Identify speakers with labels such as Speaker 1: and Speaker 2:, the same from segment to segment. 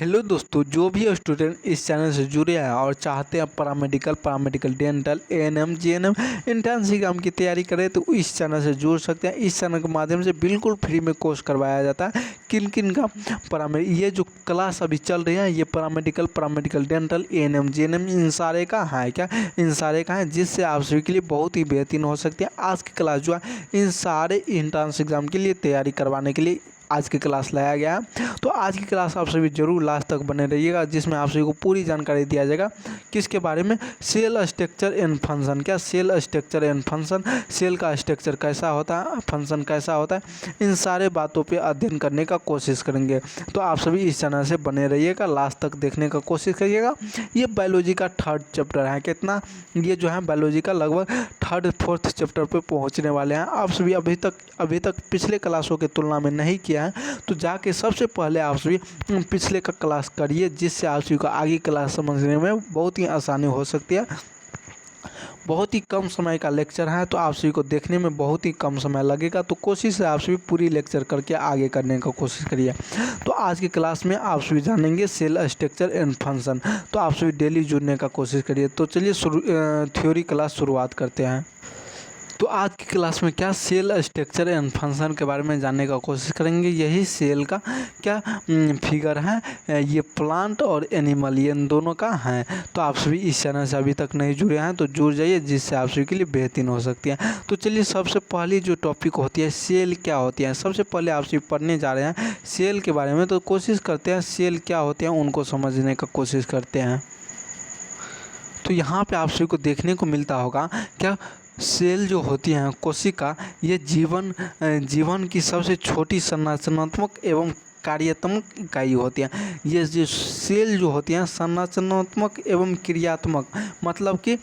Speaker 1: Hello दोस्तों, जो भी स्टूडेंट इस चैनल से जुड़े हैं और चाहते हैं paramedical dental ANM GNM entrance exam की तैयारी करें तो इस चैनल से जुड़ सकते हैं। इस चैनल के माध्यम से बिल्कुल फ्री में कोर्स करवाया जाता है। किन किन का ये जो क्लास अभी चल रही है ये पैरामेडिकल डेंटल एएनएम जीएनएम इन सारे का है जिससे आप सभी के लिए बहुत ही बेहतरीन हो सकती है। आज की क्लास जो है इन सारे इंट्रेंस एग्जाम के लिए तैयारी करवाने के लिए आज की क्लास लाया गया है। तो आज की क्लास आप सभी जरूर लास्ट तक बने रहिएगा, जिसमें आप सभी को पूरी जानकारी दिया जाएगा किसके बारे में, सेल स्ट्रक्चर एंड फंक्शन। क्या cell structure and function, cell का स्ट्रक्चर कैसा होता है, फंक्शन कैसा होता है, इन सारे बातों पे अध्ययन करने का कोशिश करेंगे। तो आप सभी इस चैनल से बने रहिएगा, लास्ट तक देखने का कोशिश करिएगा। ये बायोलॉजी का 3rd चैप्टर है। कितना ये जो है बायोलॉजी का लगभग 3rd 4th चैप्टर पे पहुंचने वाले हैं। आप सभी अभी तक पिछले क्लासों की तुलना में नहीं किया है तो जाके सबसे पहले आप सभी पिछले का क्लास करिए, जिससे आप सभी को आगे क्लास समझने में बहुत ही आसानी हो सकती है। बहुत ही कम समय का लेक्चर है तो आप सभी को देखने में बहुत ही कम समय लगेगा, तो कोशिश है आप सभी पूरी लेक्चर करके आगे करने का कोशिश करिए। तो आज की क्लास में आप सभी जानेंगे सेल स्ट्रक्चर एंड फंक्शन, तो आप सभी डेली जुड़ने का कोशिश करिए। तो चलिए थ्योरी क्लास शुरुआत करते हैं। तो आज की क्लास में क्या सेल स्ट्रक्चर एंड फंक्शन के बारे में जानने का कोशिश करेंगे। यही सेल का क्या फिगर है, ये प्लांट और एनिमल ये इन दोनों का है। तो आप सभी इस चैनल से अभी तक नहीं जुड़े हैं तो जुड़ जाइए, जिससे आप सभी के लिए बेहतरीन हो सकती है। तो चलिए सबसे पहली जो टॉपिक होती है सेल क्या होती है, सबसे पहले आप सभी पढ़ने जा रहे हैं सेल के बारे में। तो कोशिश करते हैं सेल क्या होते हैं उनको समझने का कोशिश करते हैं। तो यहाँ पे आप सभी को देखने को मिलता होगा क्या सेल जो होती हैं कोशिका, ये जीवन की सबसे छोटी संरचनात्मक एवं कार्यात्मक इकाई होती हैं। ये जो सेल जो होती हैं संरचनात्मक एवं क्रियात्मक, मतलब कि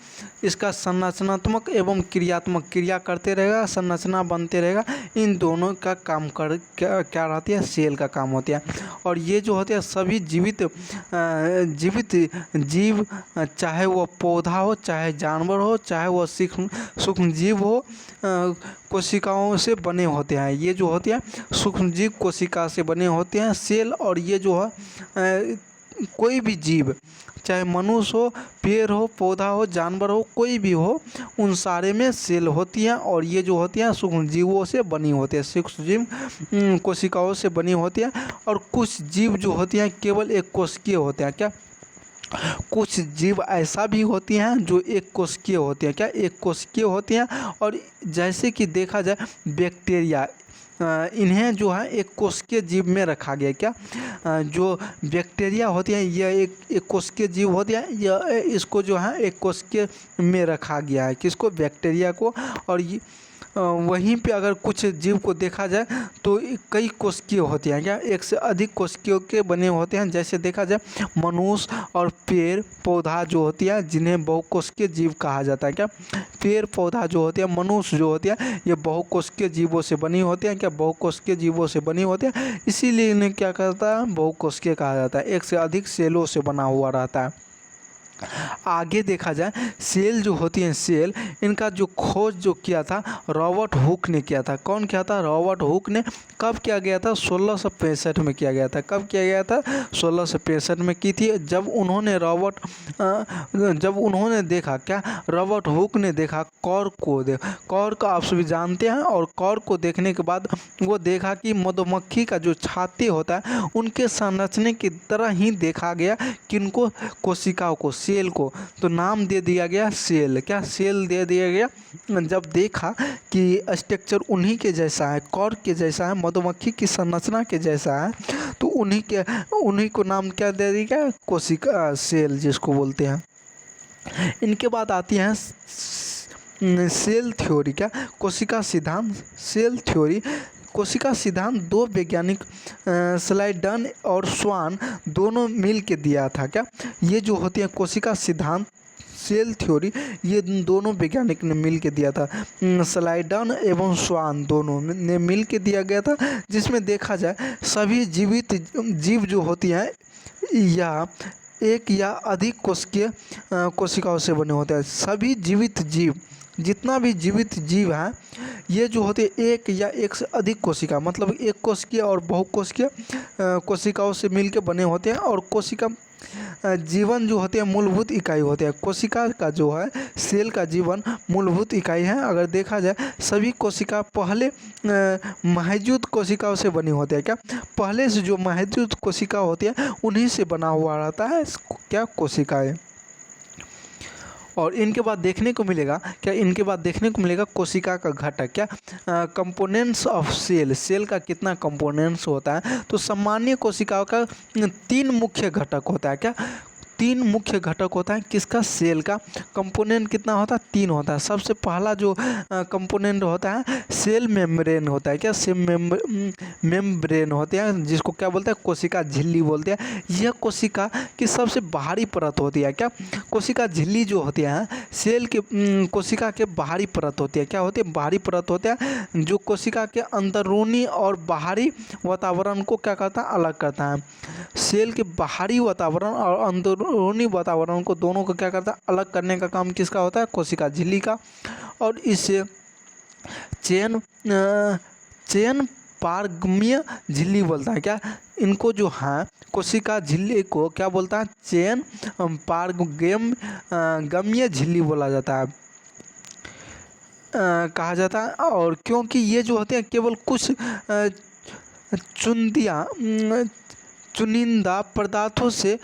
Speaker 1: इसका संरचनात्मक एवं क्रियात्मक, क्रिया करते रहेगा संरचना बनते रहेगा, इन दोनों का काम क्या रहती है, सेल का काम होती है। और ये जो होते हैं सभी जीवित जीव, चाहे वो पौधा हो, चाहे जानवर हो, चाहे वो सूक्ष्म जीव हो, कोशिकाओं से बने होते हैं। ये जो होते हैं सूक्ष्म जीव कोशिका से बने होते हैं सेल। और ये जो है कोई भी जीव, चाहे मनुष्य हो, पेड़ हो, पौधा हो, जानवर हो, कोई भी हो, उन सारे में सेल होती हैं। और ये जो होती हैं सूक्ष्म जीवों से बनी होती है, सूक्ष्म जीव कोशिकाओं से बनी होती है। और कुछ जीव जो होती हैं केवल एक कोशिकीय होते हैं। क्या कुछ जीव ऐसा भी होती हैं जो एक कोशिकीय होती हैं। क्या एक कोशिकीय होती हैं। और जैसे कि देखा जाए बैक्टीरिया, इन्हें जो है एक कोशिकीय जीव में रखा गया। क्या जो बैक्टीरिया होती हैं यह एक कोशिकीय जीव होती है, यह इसको जो है एक कोशिकीय में रखा गया है, किसको, बैक्टीरिया को। और वहीं पे अगर कुछ जीव को देखा जाए तो कई कोशिकीय होती हैं। क्या एक से अधिक कोशिकीयों के बने होते हैं। जैसे देखा जाए मनुष्य और पेड़ पौधा जो होती है जिन्हें बहुकोशिकीय जीव कहा जाता है। क्या पेड़ पौधा जो होती है, मनुष्य जो होती है, ये बहुकोशिकीय जीवों से बनी होती हैं। क्या बहुकोशिकीय जीवों से बनी होती है, इसीलिए इन्हें क्या कहता है, बहुकोशिकीय कहा जाता है। एक से अधिक सेलों से बना हुआ रहता है। आगे देखा जाए सेल जो होती हैं सेल, इनका जो खोज जो किया था रॉबर्ट हुक ने किया था। कौन किया था, रॉबर्ट हुक ने। कब किया गया था, 1665 में किया गया था। कब किया गया था, 1665 में की थी। जब उन्होंने देखा, क्या रॉबर्ट हुक ने देखा कॉर्क को, कॉर्क आप सभी जानते हैं। और कॉर्क को देखने के बाद वो देखा कि मधुमक्खी का जो छाती होता है उनके संरचने की तरह ही देखा गया किनको, कोशिकाओं को, सेल को। तो नाम दे दिया गया सेल। क्या सेल दे दिया गया। जब देखा कि स्ट्रक्चर उन्हीं के जैसा है, कॉर्क के जैसा है, मधुमक्खी की संरचना के जैसा है, तो उन्हीं को नाम क्या दे दिया गया, कोशिका, सेल जिसको बोलते हैं। इनके बाद आती हैं सेल थ्योरी। क्या कोशिका सिद्धांत, सेल थ्योरी। कोशिका सिद्धांत दो वैज्ञानिक स्लाइडन और स्वान दोनों मिल के दिया था। क्या ये जो होती है कोशिका सिद्धांत, सेल थ्योरी, ये दोनों वैज्ञानिक ने मिल के दिया था। स्लाइडन एवं स्वान दोनों ने मिल के दिया गया था, जिसमें देखा जाए सभी जीवित जीव जो होती हैं या एक या अधिक कोशिकाओं से बने होते हैं। सभी जीवित जीव जितना भी जीवित जीव है ये जो होते हैं एक या एक से अधिक कोशिका, मतलब एक कोशिकीय और बहुकोशिकीय कोशिकाओं से मिलकर बने होते हैं। और कोशिका जीवन जो होते हैं मूलभूत इकाई होते हैं। कोशिका का जो है सेल का जीवन मूलभूत इकाई है। अगर देखा जाए सभी कोशिका पहले महजूद कोशिकाओं से बनी होती है। क्या पहले से जो महजूद कोशिका होती है उन्हीं से बना हुआ रहता है क्या कोशिकाएं। और इनके बाद देखने को मिलेगा कोशिका का घटक। क्या कंपोनेंट्स ऑफ सेल का कितना कंपोनेंट्स होता है। तो सामान्य कोशिकाओं का 3 मुख्य घटक होता है। क्या 3 मुख्य घटक होता है किसका, सेल का। कंपोनेंट कितना होता है, 3 होता है। सबसे पहला जो कंपोनेंट होता है सेल मेम्ब्रेन होता है। क्या सेल मेम्ब्रेन होते हैं, जिसको क्या बोलते हैं, कोशिका झिल्ली बोलते हैं। यह कोशिका की सबसे बाहरी परत होती है। क्या कोशिका झिल्ली जो होती है सेल के कोशिका के बाहरी परत होती है। क्या होती है, बाहरी परत होती है जो कोशिका के अंदरूनी और बाहरी वातावरण को क्या करता है, अलग करता है। सेल के बाहरी वातावरण और अंदरूनी वातावरण को दोनों को क्या करता है, अलग करने का काम किसका होता है, कोशिका झिल्ली का। और इसे चयन पारगम्य झिल्ली बोलता है। क्या इनको जो है कोशिका झिल्ली को क्या बोलता है, चयन पारगम्य झिल्ली बोला जाता है, कहा जाता है। और क्योंकि ये जो होते हैं केवल कुछ चुनिंदा पदार्थों से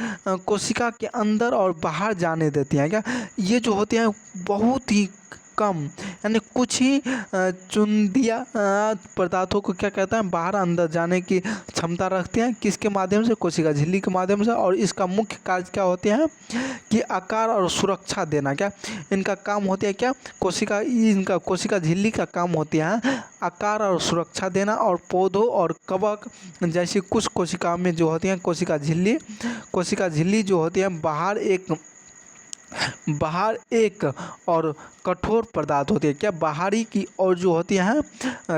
Speaker 1: कोशिका के अंदर और बाहर जाने देती हैं। क्या ये जो होते हैं बहुत ही कम, यानी कुछ ही चुनिंदा पदार्थों को क्या कहता है, बाहर अंदर जाने की क्षमता रखते हैं। किसके माध्यम से, कोशिका झिल्ली के माध्यम से। और इसका मुख्य कार्य क्या होते हैं कि आकार और सुरक्षा देना। क्या इनका काम होता है, क्या कोशिका झिल्ली का काम होती है आकार और सुरक्षा देना। और पौधों और कवक जैसी कुछ कोशिकाओं में जो होती हैं कोशिका झिल्ली जो होती है बाहर एक और कठोर पदार्थ होती है। क्या बाहरी की और जो होती हैं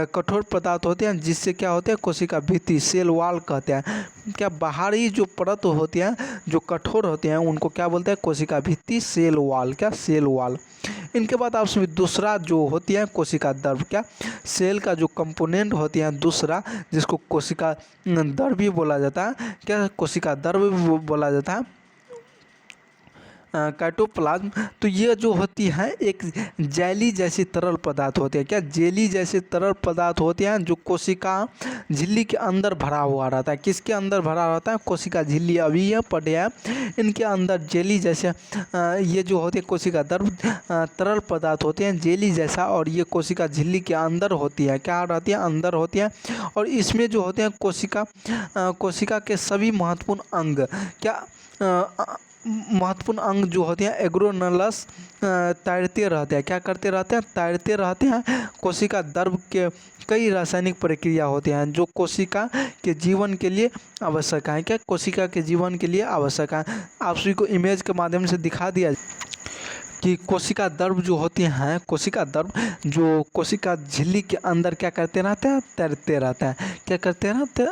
Speaker 1: कठोर पदार्थ होते हैं, जिससे क्या होते हैं कोशिका भित्ति, सेल वाल कहते हैं। क्या बाहरी जो परत होती हैं जो कठोर होते हैं उनको क्या बोलते हैं, कोशिका भित्ति, सेल वाल। क्या सेल वाल। इनके बाद आप सभी दूसरा जो होती है कोशिका द्रव। क्या सेल का जो कंपोनेंट होती है दूसरा, जिसको कोशिका द्रव भी बोला जाता है। क्या कोशिका द्रव भी बोला जाता है, साइटोप्लाज्म। तो ये जो होती है एक जेली जैसी तरल पदार्थ होती है। क्या जेली जैसे तरल पदार्थ होते हैं जो कोशिका झिल्ली के अंदर भरा हुआ रहता है। किसके अंदर भरा रहता है, कोशिका झिल्ली। अभी यह पढ़े हैं इनके अंदर जेली जैसे ये जो होते हैं कोशिका द्रव तरल पदार्थ होते हैं जेली जैसा। और ये कोशिका झिल्ली के अंदर होती है, क्या रहती है, अंदर होती है। और इसमें जो होते हैं कोशिका के सभी महत्वपूर्ण अंग, क्या महत्वपूर्ण अंग जो होते हैं एग्रोनलस तैरते रहते हैं। क्या करते रहते हैं, तैरते रहते हैं। कोशिका द्रव के कई रासायनिक प्रक्रिया होते हैं जो कोशिका के जीवन के लिए आवश्यक है। क्या कोशिका के जीवन के लिए आवश्यक है। आप सभी को इमेज के माध्यम से दिखा दिया कि कोशिका द्रव जो होती हैं, कोशिका द्रव जो कोशिका झिल्ली के अंदर क्या करते रहते हैं, तैरते रहते हैं। क्या करते रहते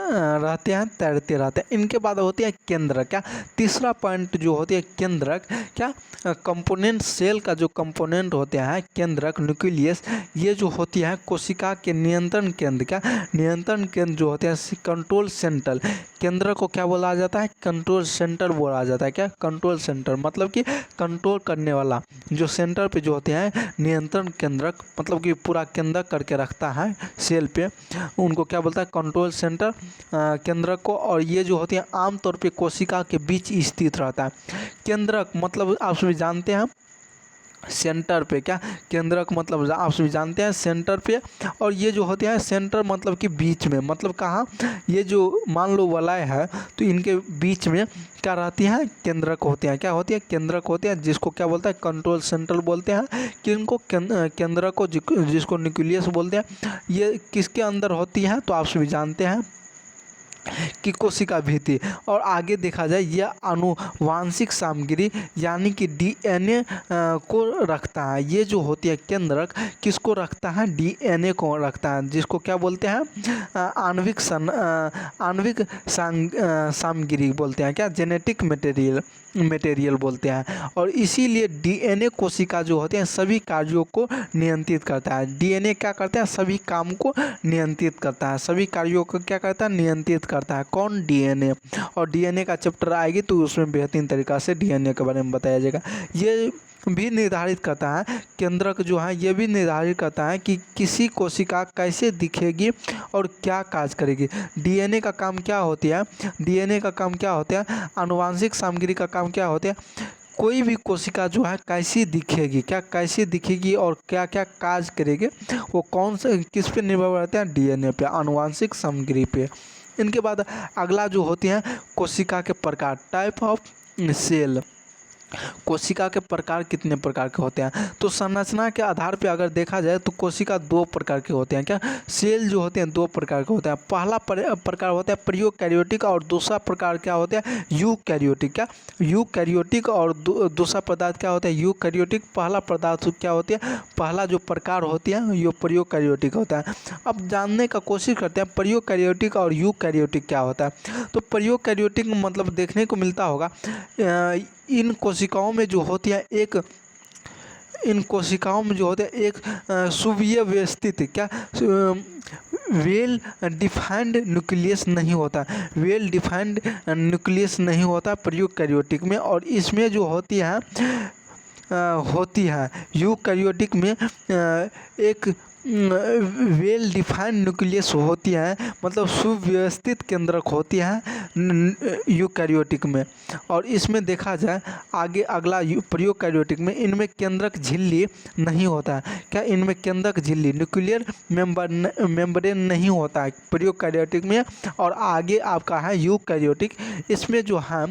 Speaker 1: हैं, तैरते रहते हैं। इनके बाद होती है केंद्रक। क्या तीसरा पॉइंट जो होती है केंद्रक। क्या कंपोनेंट, सेल का जो कंपोनेंट होते हैं केंद्रक, न्यूक्लियस, ये जो होती है कोशिका के नियंत्रण केंद्र। क्या नियंत्रण केंद्र जो होते हैं कंट्रोल सेंटर। केंद्र को क्या बोला जाता है, कंट्रोल सेंटर बोला जाता है। क्या कंट्रोल सेंटर मतलब कि कंट्रोल करने वाला, जो सेंटर पे जो होते हैं नियंत्रण केंद्रक, मतलब कि पूरा केंद्र करके रखता है सेल पे, उनको क्या बोलता है, कंट्रोल सेंटर केंद्रक को। और ये जो होती है आमतौर पे कोशिका के बीच स्थित रहता है। केंद्रक मतलब आप सभी जानते हैं सेंटर पे। क्या केंद्रक मतलब आप सभी जानते हैं सेंटर पे। और ये जो होते हैं सेंटर मतलब कि बीच में, मतलब कहाँ, ये जो मान लो वलय है तो इनके बीच में क्या रहती है, केंद्रक होते हैं। क्या होती है, केंद्रक होते हैं, जिसको क्या बोलते हैं, कंट्रोल सेंटर बोलते हैं। किनको, केंद्रक को, जिसको न्यूक्लियस बोलते हैं। ये किसके अंदर होती है तो आप सभी जानते हैं की कोशिका भित्ति। और आगे देखा जाए यह आनुवांशिक सामग्री यानी कि डीएनए को रखता है। ये जो होती है केंद्रक किसको रखता है? डीएनए को रखता है, जिसको क्या बोलते हैं? आणविक सामग्री बोलते हैं, क्या? जेनेटिक मटेरियल बोलते हैं। और इसीलिए डीएनए कोशिका जो होते हैं सभी कार्यों को नियंत्रित करता है। डीएनए क्या करता है? सभी काम को नियंत्रित करता है, सभी कार्यों को क्या करता है? नियंत्रित करता है। कौन? डीएनए। और डीएनए का चैप्टर आएगी तो उसमें बेहतरीन तरीक़ा से डीएनए के बारे में बताया जाएगा। ये भी निर्धारित करता है, केंद्रक जो है ये भी निर्धारित करता है कि किसी कोशिका कैसे दिखेगी और क्या कार्य करेगी। डीएनए का काम क्या होती है? डीएनए का काम क्या होता है? आनुवांशिक सामग्री का काम क्या होता है? कोई भी कोशिका जो है कैसी दिखेगी, क्या कैसी दिखेगी और क्या क्या कार्य करेगी, वो कौन से किस पे निर्भर रहते हैं? डीएनए पे, आनुवांशिक सामग्री पे। इनके बाद अगला जो होती है कोशिका के प्रकार, टाइप ऑफ सेल। कोशिका के प्रकार कितने प्रकार के होते हैं? तो संरचना के आधार पर अगर देखा जाए तो कोशिका 2 प्रकार के होते हैं। क्या? सेल जो होते हैं 2 प्रकार के होते हैं। पहला प्रकार होता है प्रोकैरियोटिक और दूसरा प्रकार क्या होता है? यूकैरियोटिक। क्या? यूकैरियोटिक और दूसरा पदार्थ क्या होता है? यूकैरियोटिक। पहला पदार्थ क्या होती है? पहला जो प्रकार होती है ये प्रोकैरियोटिक होता है। अब जानने का कोशिश करते हैं प्रोकैरियोटिक और यूकैरियोटिक क्या होता है। तो प्रोकैरियोटिक मतलब देखने को मिलता होगा इन कोशिकाओं में जो होती है इन कोशिकाओं में जो होते हैं एक सुव्यवस्थित क्या वेल डिफाइंड न्यूक्लियस नहीं होता, वेल डिफाइंड न्यूक्लियस नहीं होता प्रोकैरियोटिक में। और इसमें जो होती है यूकैरियोटिक में एक वेल डिफाइंड न्यूक्लियस होती है, मतलब सुव्यवस्थित केंद्रक होती है यूकैरियोटिक में। और इसमें देखा जाए आगे अगला प्रोकैरियोटिक में इनमें केंद्रक झिल्ली नहीं होता है। क्या? इनमें केंद्रक झिल्ली न्यूक्लियर मेम्ब्रेन नहीं होता है प्रोकैरियोटिक में। और आगे आपका है यूकैरियोटिक, इसमें जो है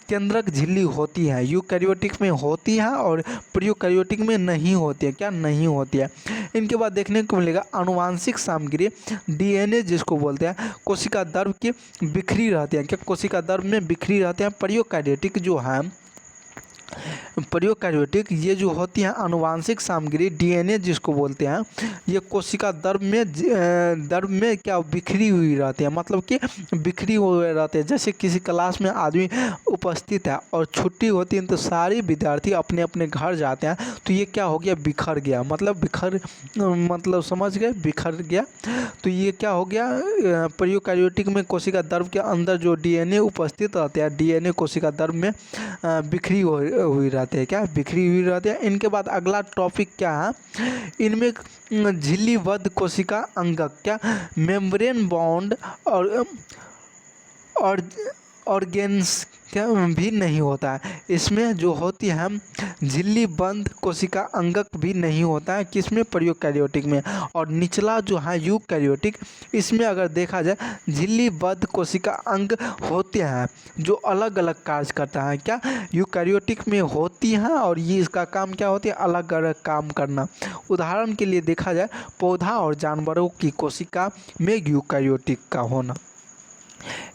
Speaker 1: केंद्रक झिल्ली होती है, यूकैरियोटिक में होती है और प्रोकैरियोटिक में नहीं होती है। क्या? नहीं होती है। इनके बाद देखने को मिलेगा आनुवांशिक सामग्री डीएनए जिसको बोलते हैं कोशिका द्रव की बिखरी रहती है। क्या? कोशिका द्रव में बिखरी रहते हैं। प्रोकैरियोटिक जो है प्रोकैरियोटिक ये जो होती है आनुवांशिक सामग्री डीएनए जिसको बोलते हैं ये कोशिका द्रव में क्या बिखरी हुई रहती है, मतलब कि बिखरी हुए रहते हैं। जैसे किसी क्लास में आदमी उपस्थित है और छुट्टी होती है तो सारे विद्यार्थी अपने अपने घर जाते हैं तो ये क्या हो गया? बिखर गया, मतलब समझ गए? बिखर गया। तो ये क्या हो गया? प्रोकैरियोटिक में कोशिका द्रव के अंदर जो डीएनए उपस्थित रहते हैं, डीएनए कोशिका द्रव में बिखरी हुई रहती है। क्या? बिखरी हुई रहती है। इनके बाद अगला टॉपिक क्या है? इनमें झिल्लीबद्ध कोशिका अंगक, क्या? मेम्ब्रेन बाउंड और ऑर्गेन्स क्या भी नहीं होता है। इसमें जो होती है झिल्लीबद्ध कोशिका अंगक भी नहीं होता है, किसमें? प्रोकैरियोटिक में। और निचला जो है यूकैरियोटिक, इसमें अगर देखा जाए झिल्लीबद्ध कोशिका अंग होते हैं जो अलग अलग कार्य करता है। क्या? यूकैरियोटिक में होती हैं और ये इसका काम क्या होती है? अलग अलग काम करना। उदाहरण के लिए देखा जाए पौधा और जानवरों की कोशिका में यूकैरियोटिक का होना।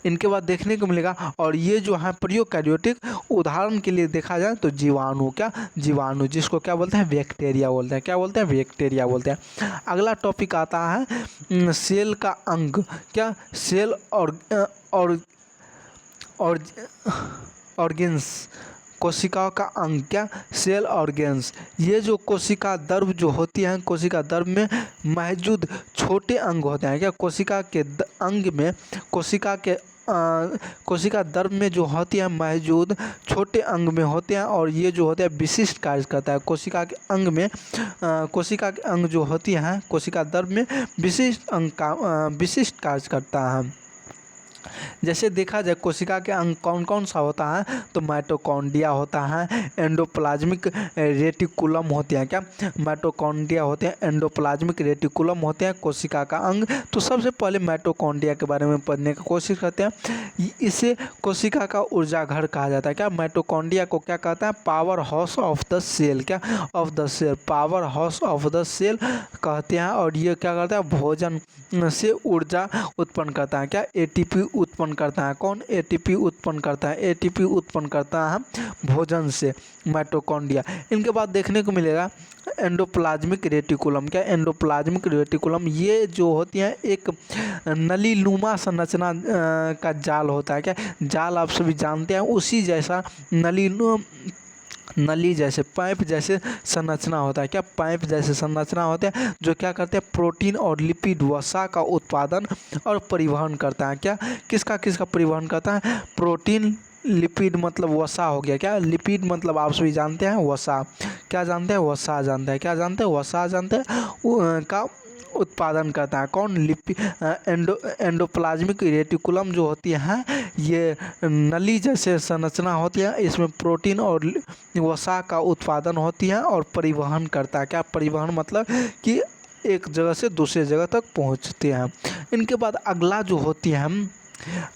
Speaker 1: इनके बाद देखने को मिलेगा और ये जो है प्रोकैरियोटिक, उदाहरण के लिए देखा जाए तो जीवाणु। क्या? जीवाणु जिसको क्या बोलते हैं? बैक्टीरिया बोलते हैं। क्या बोलते हैं? बैक्टीरिया बोलते हैं। अगला टॉपिक आता है सेल का अंग। क्या? सेल और ऑर्गेन्स, कोशिकाओं का अंग। क्या? Cell organs. ये जो कोशिका द्रव जो होती है कोशिका द्रव में मौजूद छोटे अंग होते हैं। क्या? कोशिका के अंग में कोशिका द्रव में जो होती है मौजूद छोटे अंग में होते हैं और ये जो होते हैं विशिष्ट कार्य करता है। कोशिका के अंग जो होती है कोशिका द्रव में विशिष्ट कार्य करता है। जैसे देखा जाए कोशिका के अंग कौन कौन सा होता है तो माइटोकॉन्ड्रिया होता है, एंडोप्लाज्मिक रेटिकुलम होते हैं। क्या? माइटोकॉन्ड्रिया होते हैं, एंडोप्लाज्मिक रेटिकुलम होते हैं कोशिका का अंग। तो सबसे पहले माइटोकॉन्ड्रिया के बारे में पढ़ने की कोशिश करते हैं। इसे कोशिका का ऊर्जा घर कहा जाता है। क्या? माइटोकॉन्ड्रिया को क्या कहता है? Power house of the cell. क्या? Of the cell, power house of the cell कहते हैं। और ये क्या करता है? भोजन से ऊर्जा उत्पन्न करता है। क्या? एटीपी उत्पन्न करता है। कौन एटीपी उत्पन्न करता है? एटीपी उत्पन्न करता है भोजन से, माइटोकॉन्ड्रिया। इनके बाद देखने को मिलेगा एंडोप्लाज्मिक रेटिकुलम। क्या? एंडोप्लाज्मिक रेटिकुलम ये जो होती है एक नलीनुमा संरचना का जाल होता है। क्या? जाल आप सभी जानते हैं, उसी जैसा नली जैसे, पाइप जैसे संरचना होता है। क्या? पाइप जैसे संरचना होते हैं जो क्या करते हैं? प्रोटीन और लिपिड वसा का उत्पादन और परिवहन करता है। क्या? किसका किसका परिवहन करता है? प्रोटीन, लिपिड मतलब वसा हो गया। क्या? लिपिड मतलब आप सभी जानते हैं वसा। क्या जानते हैं? वसा जानते हैं। क्या जानते हैं? वसा जानते हैं का उत्पादन करता है। कौन? एंडोप्लाज्मिक रेटिकुलम जो होती है ये नली जैसे संरचना होती है, इसमें प्रोटीन और वसा का उत्पादन होती है और परिवहन करता है। क्या? परिवहन मतलब कि एक जगह से दूसरे जगह तक पहुंचते हैं। इनके बाद अगला जो होती है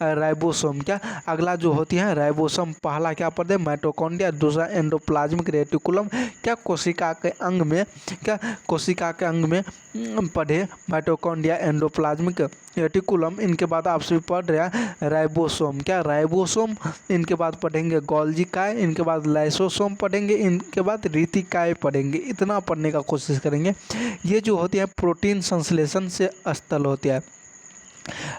Speaker 1: राइबोसोम। क्या? अगला जो होती है राइबोसोम। पहला क्या पढ़े? माइटोकॉन्ड्रिया। दूसरा एंडोप्लाज्मिक रेटिकुलम। क्या? कोशिका के अंग में, क्या कोशिका के अंग में पढ़े माइटोकॉन्ड्रिया, एंडोप्लाज्मिक रेटिकुलम। इनके बाद आप सभी पढ़ रहे हैं राइबोसोम। क्या? राइबोसोम। इनके बाद पढ़ेंगे गोल्गी काय, इनके बाद लाइसोसोम पढ़ेंगे, इनके बाद रीतिकाय पढ़ेंगे। इतना पढ़ने का कोशिश करेंगे। ये जो होती है प्रोटीन संश्लेषण से स्थल होती है।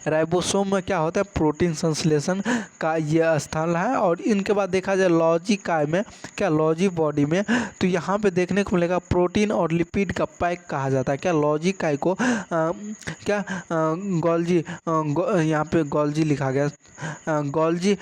Speaker 1: राइबोसोम में क्या होता है? प्रोटीन संश्लेषण का ये स्थल है। और इनके बाद देखा जाए लॉजी काय में, क्या लॉजी बॉडी में, तो यहाँ पे देखने को मिलेगा प्रोटीन और लिपिड का पैक कहा जाता है। क्या? लॉजी काय को गोल्जी, यहाँ पे गोल्जी लिखा गया। गोल्जी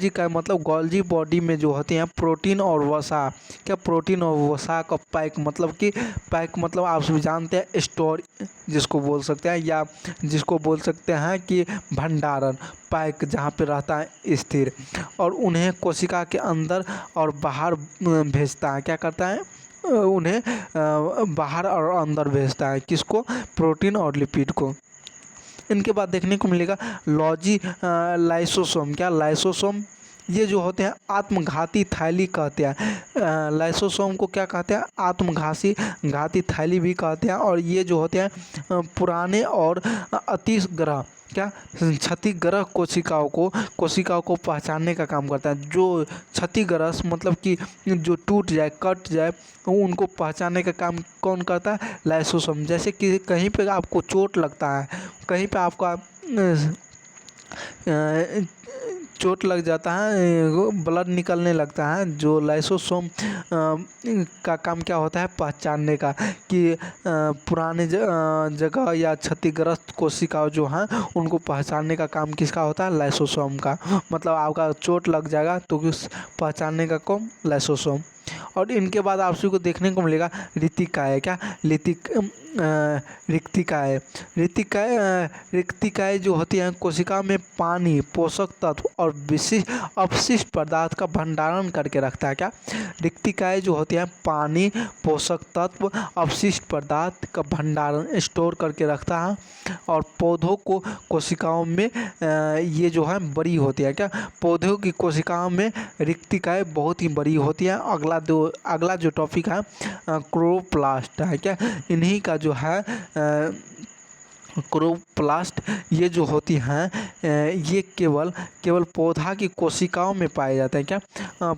Speaker 1: काय मतलब गोल्जी बॉडी में जो होती हैं प्रोटीन और वसा। क्या? प्रोटीन और वसा का पैक मतलब कि पैक मतलब आप सभी जानते हैं स्टोर जिसको बोल सकते हैं, या जिसको बोल सकते हैं कि भंडारण, पैक जहाँ पे रहता है स्थिर, और उन्हें कोशिका के अंदर और बाहर भेजता है। क्या करता है? उन्हें बाहर और अंदर भेजता है। किसको? प्रोटीन और लिपिड को। इनके बाद देखने को मिलेगा लॉजी लाइसोसोम। क्या? लाइसोसोम ये जो होते हैं आत्मघाती थैली कहते हैं। लाइसोसोम को क्या कहते हैं? घाती थैली भी कहते हैं। और ये जो होते हैं पुराने और अतिग्रह, क्या क्षतिग्रस्त कोशिकाओं को पहचानने का काम करता है। जो क्षतिग्रस्त मतलब कि जो टूट जाए, कट जाए, उनको पहचानने का काम कौन करता है? लाइसोसोम। जैसे कि कहीं पे आपको चोट लगता है, कहीं पे आपका चोट लग जाता है, ब्लड निकलने लगता है, जो लाइसोसोम का काम क्या होता है? पहचानने का, कि पुराने जगह या क्षतिग्रस्त कोशिकाओं जो हैं उनको पहचानने का काम किसका होता है? लाइसोसोम का। मतलब आपका चोट लग जाएगा तो किस पहचानने का काम? लाइसोसोम। और इनके बाद आप सभी को देखने को मिलेगा ऋतिकाय। क्या? रिक्तिकाय जो होती है कोशिका में पानी, पोषक तत्व और विशिष्ट अपशिष्ट पदार्थ का भंडारण करके रखता है। क्या? रिक्तिकाय जो होती है पानी, पोषक तत्व, अपशिष्ट पदार्थ का भंडारण स्टोर करके रखता है। और पौधों को कोशिकाओं में ये जो है बड़ी होती है। क्या? पौधों की कोशिकाओं में रिक्तिकाएँ बहुत ही बड़ी होती है। अगला जो टॉपिक है क्लोरोप्लास्ट है। क्या? इन्हीं का जो है क्लोरोप्लास्ट ये जो होती हैं ये केवल पौधा की कोशिकाओं में पाए जाते हैं। क्या?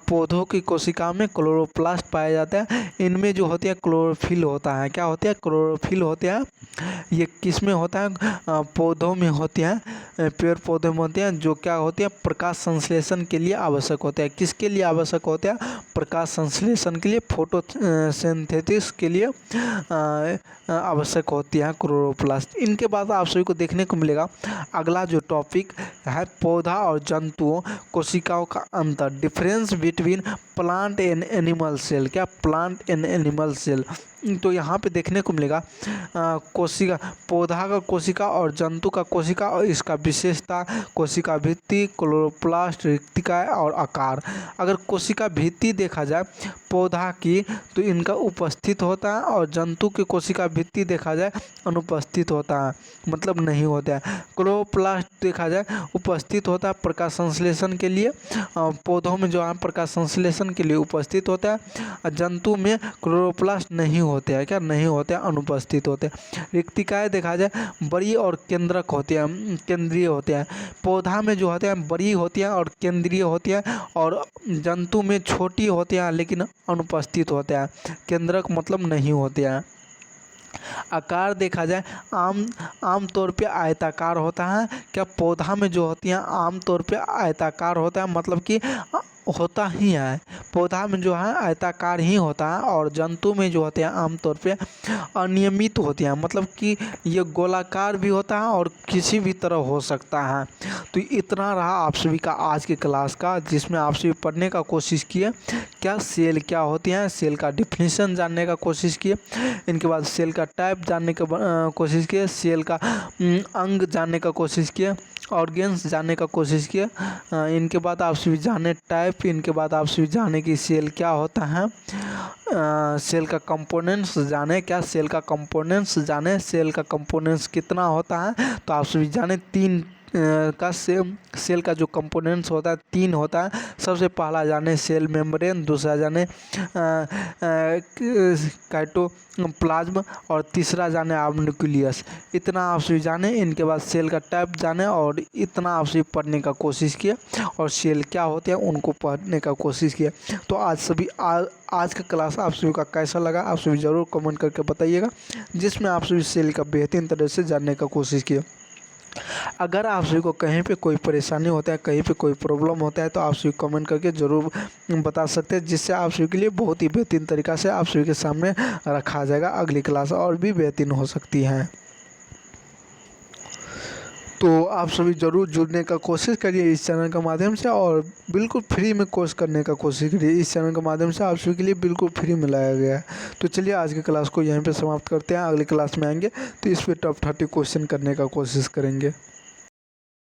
Speaker 1: पौधों की कोशिकाओं में क्लोरोप्लास्ट पाया जाता है। इनमें जो होती है क्लोरोफिल होता है। क्या होती है? क्लोरोफिल होते हैं। ये किस में होता है? पौधों में होते हैं, पेड़ पौधे में होते हैं, जो क्या होते हैं? प्रकाश संश्लेषण के लिए आवश्यक होते हैं। किसके लिए आवश्यक होते हैं? प्रकाश संश्लेषण के लिए, फोटोसिंथेसिस के लिए आवश्यक होती है क्लोरोप्लास्ट। इनके बाद आप सभी को देखने को मिलेगा अगला जो टॉपिक है पौधा और जंतुओं कोशिकाओं का अंतर, difference between plant and animal cell. क्या? Plant and animal cell. तो यहाँ पे देखने को मिलेगा कोशिका, पौधा का कोशिका और जंतु का कोशिका और इसका विशेषता, कोशिका भित्ति, क्लोरोप्लास्ट, रिक्तिकाएँ और आकार। अगर कोशिका भित्ति देखा जाए पौधा की तो इनका उपस्थित होता है, और जंतु की कोशिका भित्ति देखा जाए अनुपस्थित होता है, मतलब नहीं होता है। क्लोरोप्लास्ट देखा जाए उपस्थित होता है प्रकाश संश्लेषण के लिए, पौधों में जो है प्रकाश संश्लेषण के लिए उपस्थित होता है। जंतु में क्लोरोप्लास्ट नहीं होते हैं, क्या नहीं होते हैं, अनुपस्थित होते हैं। रिक्तिकाएँ देखा जाए बड़ी और केंद्रक होते हैं, केंद्रीय होते हैं। पौधा में जो होते हैं बड़ी होती हैं और केंद्रीय होती हैं, और जंतु में छोटी होती हैं लेकिन अनुपस्थित होते हैं। केंद्रक मतलब नहीं होते हैं। आकार देखा जाए आम तौर पे आयताकार होता है। क्या पौधा में जो होती हैं आम तौर पे आयताकार होता है, मतलब कि होता ही है, पौधा में जो है आयताकार ही होता है। और जंतु में जो होते हैं आमतौर पे अनियमित होती हैं, मतलब कि ये गोलाकार भी होता है और किसी भी तरह हो सकता है। तो इतना रहा आप सभी का आज के क्लास का, जिसमें आप सभी पढ़ने का कोशिश किए क्या सेल क्या होती हैं, सेल का डिफिनीशन जानने का कोशिश किए, इनके बाद सेल का टाइप जानने का कोशिश किए, सेल का अंग जानने का कोशिश किए, ऑर्गेन्स जानने का कोशिश किए। इनके बाद आप सभी जाने टाइप, इनके बाद आप सभी जाने कि सेल क्या होता है, सेल का कंपोनेंट्स जाने, क्या सेल का कंपोनेंट्स जाने, सेल का कंपोनेंट्स कितना होता है। तो आप सभी जाने तीन का सेल का जो कंपोनेंट्स होता है तीन होता है। सबसे पहला जाने सेल मेम्ब्रेन, दूसरा जाने साइटोप्लाज्म, और तीसरा जाने आप न्यूक्लियस। इतना आप सभी जाने। इनके बाद सेल का टाइप जाने, और इतना आप सभी पढ़ने का कोशिश किए, और सेल क्या होते हैं उनको पढ़ने का कोशिश किए। तो आज का क्लास आप सभी का कैसा लगा, आप सभी ज़रूर कमेंट करके बताइएगा, जिसमें आप सभी सेल का बेहतरीन तरह से जानने का कोशिश किए। अगर आप सभी को कहीं पे कोई परेशानी होता है, कहीं पे कोई प्रॉब्लम होता है, तो आप सभी कमेंट करके ज़रूर बता सकते हैं, जिससे आप सभी के लिए बहुत ही बेहतरीन तरीक़ा से आप सभी के सामने रखा जाएगा। अगली क्लास और भी बेहतरीन हो सकती है। तो आप सभी ज़रूर जुड़ने का कोशिश करिए इस चैनल के माध्यम से, और बिल्कुल फ्री में कोर्स करने का कोशिश करिए। इस चैनल के माध्यम से आप सभी के लिए बिल्कुल फ्री में लाया गया है। तो चलिए आज की क्लास को यहीं पे समाप्त करते हैं। अगली क्लास में आएंगे तो इस पर टॉप 30 क्वेश्चन करने का कोशिश करेंगे।